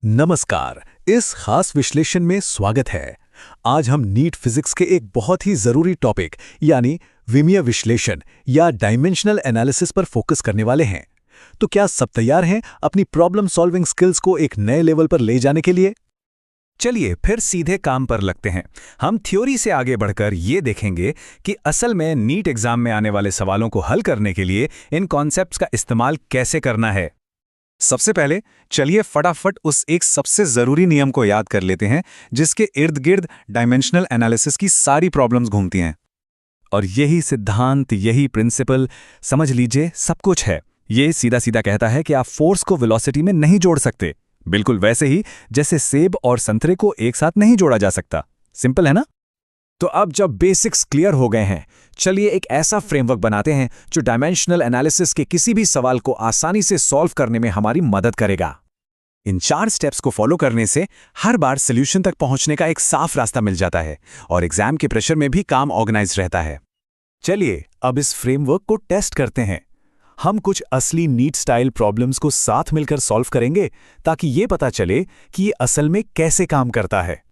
नमस्कार। इस खास विश्लेषण में स्वागत है। आज हम नीट फिजिक्स के एक बहुत ही जरूरी टॉपिक यानी विमीय विश्लेषण या डायमेंशनल एनालिसिस पर फोकस करने वाले हैं। तो क्या सब तैयार हैं अपनी प्रॉब्लम सॉल्विंग स्किल्स को एक नए लेवल पर ले जाने के लिए? चलिए फिर सीधे काम पर लगते हैं। हम थ्योरी से आगे बढ़कर ये देखेंगे कि असल में नीट एग्जाम में आने वाले सवालों को हल करने के लिए इन कॉन्सेप्ट्स का इस्तेमाल कैसे करना है। सबसे पहले चलिए फटाफट उस एक सबसे जरूरी नियम को याद कर लेते हैं जिसके इर्द गिर्द डायमेंशनल एनालिसिस की सारी प्रॉब्लम्स घूमती हैं। और यही सिद्धांत, यही प्रिंसिपल, समझ लीजिए सब कुछ है। ये सीधा सीधा कहता है कि आप फोर्स को वेलोसिटी में नहीं जोड़ सकते, बिल्कुल वैसे ही जैसे सेब और संतरे को एक साथ नहीं जोड़ा जा सकता। सिंपल है ना? तो अब जब बेसिक्स क्लियर हो गए हैं, चलिए एक ऐसा फ्रेमवर्क बनाते हैं जो डायमेंशनल एनालिसिस के किसी भी सवाल को आसानी से सॉल्व करने में हमारी मदद करेगा। इन 4 स्टेप्स को फॉलो करने से हर बार सॉल्यूशन तक पहुंचने का एक साफ रास्ता मिल जाता है और एग्जाम के प्रेशर में भी काम ऑर्गेनाइज रहता है। चलिए अब इस फ्रेमवर्क को टेस्ट करते हैं। हम कुछ असली नीट स्टाइल प्रॉब्लम्स को साथ मिलकर सॉल्व करेंगे ताकि ये पता चले कि ये असल में कैसे काम करता है।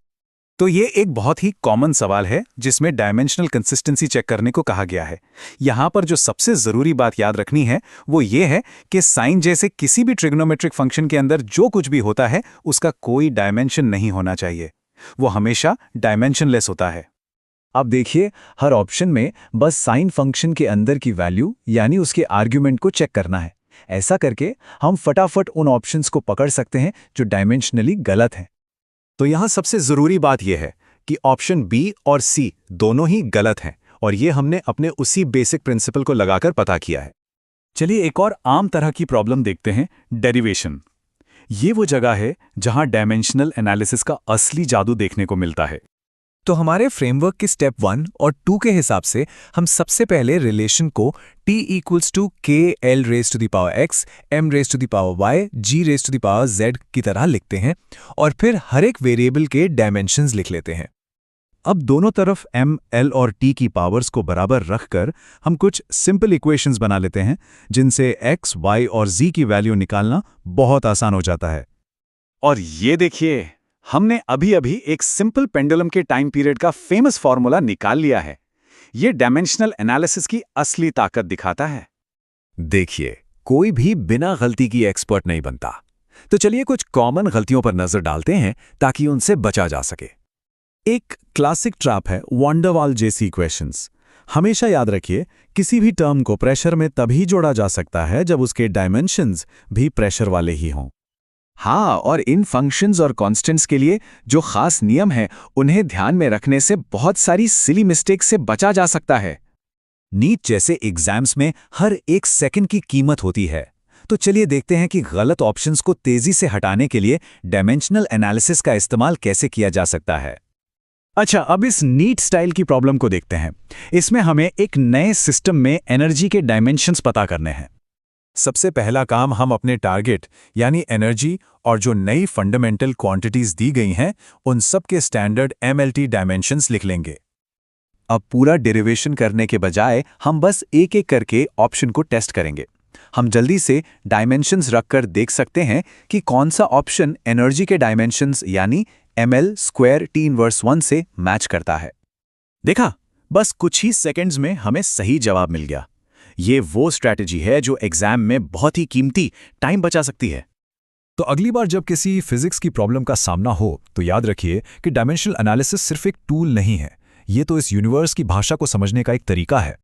तो ये एक बहुत ही कॉमन सवाल है जिसमें डायमेंशनल कंसिस्टेंसी चेक करने को कहा गया है। यहां पर जो सबसे जरूरी बात याद रखनी है वो ये है कि साइन जैसे किसी भी ट्रिग्नोमेट्रिक फंक्शन के अंदर जो कुछ भी होता है उसका कोई डायमेंशन नहीं होना चाहिए। वो हमेशा डायमेंशनलेस होता है। अब देखिए, हर ऑप्शन में बस साइन फंक्शन के अंदर की वैल्यू यानी उसके आर्ग्यूमेंट को चेक करना है। ऐसा करके हम फटाफट उन ऑप्शंस को पकड़ सकते हैं जो डायमेंशनली गलत हैं। तो यहां सबसे जरूरी बात यह है कि ऑप्शन बी और सी दोनों ही गलत हैं और ये हमने अपने उसी बेसिक प्रिंसिपल को लगाकर पता किया है। चलिए एक और आम तरह की प्रॉब्लम देखते हैं, डेरिवेशन। ये वो जगह है जहां डायमेंशनल एनालिसिस का असली जादू देखने को मिलता है। तो हमारे फ्रेमवर्क के स्टेप 1 और 2 के हिसाब से हम सबसे पहले रिलेशन को t = k l raised to the power x, m raised to the power y, g raised to the power z की तरह लिखते हैं और फिर हर एक वेरिएबल के डायमेंशंस लिख लेते हैं। अब दोनों तरफ m, l और t की पावर्स को बराबर रखकर हम कुछ सिंपल इक्वेशंस बना लेते हैं जिनसे x, y और z की वैल्यू निकालना बहुत आसान हो जाता है। और ये देखिए, हमने अभी एक सिंपल पेंडुलम के टाइम पीरियड का फेमस फॉर्मूला निकाल लिया है। ये डायमेंशनल एनालिसिस की असली ताकत दिखाता है। देखिए, कोई भी बिना गलती की एक्सपर्ट नहीं बनता। तो चलिए कुछ कॉमन गलतियों पर नजर डालते हैं ताकि उनसे बचा जा सके। एक क्लासिक ट्रैप है वैन डर वाल जैसी इक्वेशंस। हमेशा याद रखिए, किसी भी टर्म को प्रेशर में तभी जोड़ा जा सकता है जब उसके डायमेंशंस भी प्रेशर वाले ही हों। हाँ, और इन फंक्शंस और कांस्टेंट्स के लिए जो खास नियम है उन्हें ध्यान में रखने से बहुत सारी सिली मिस्टेक से बचा जा सकता है। नीट जैसे एग्जाम्स में हर एक सेकंड की कीमत होती है। तो चलिए देखते हैं कि गलत ऑप्शंस को तेजी से हटाने के लिए डायमेंशनल एनालिसिस का इस्तेमाल कैसे किया जा सकता है। अच्छा, अब इस नीट स्टाइल की प्रॉब्लम को देखते हैं। इसमें हमें एक नए सिस्टम में एनर्जी के डायमेंशंस पता करने हैं। सबसे पहला काम, हम अपने टारगेट यानी एनर्जी और जो नई फंडामेंटल क्वांटिटीज दी गई हैं उन सब के स्टैंडर्ड MLT डायमेंशंस लिख लेंगे। अब पूरा डेरिवेशन करने के बजाय हम बस एक एक करके ऑप्शन को टेस्ट करेंगे। हम जल्दी से डायमेंशंस रखकर देख सकते हैं कि कौन सा ऑप्शन एनर्जी के डायमेंशंस यानी ml² T−1 से मैच करता है। देखा, बस कुछ ही सेकंड्स में हमें सही जवाब मिल गया। ये वो स्ट्रैटेजी है जो एग्जाम में बहुत ही कीमती टाइम बचा सकती है। तो अगली बार जब किसी फिजिक्स की प्रॉब्लम का सामना हो तो याद रखिए कि डायमेंशनल एनालिसिस सिर्फ एक टूल नहीं है, ये तो इस यूनिवर्स की भाषा को समझने का एक तरीका है।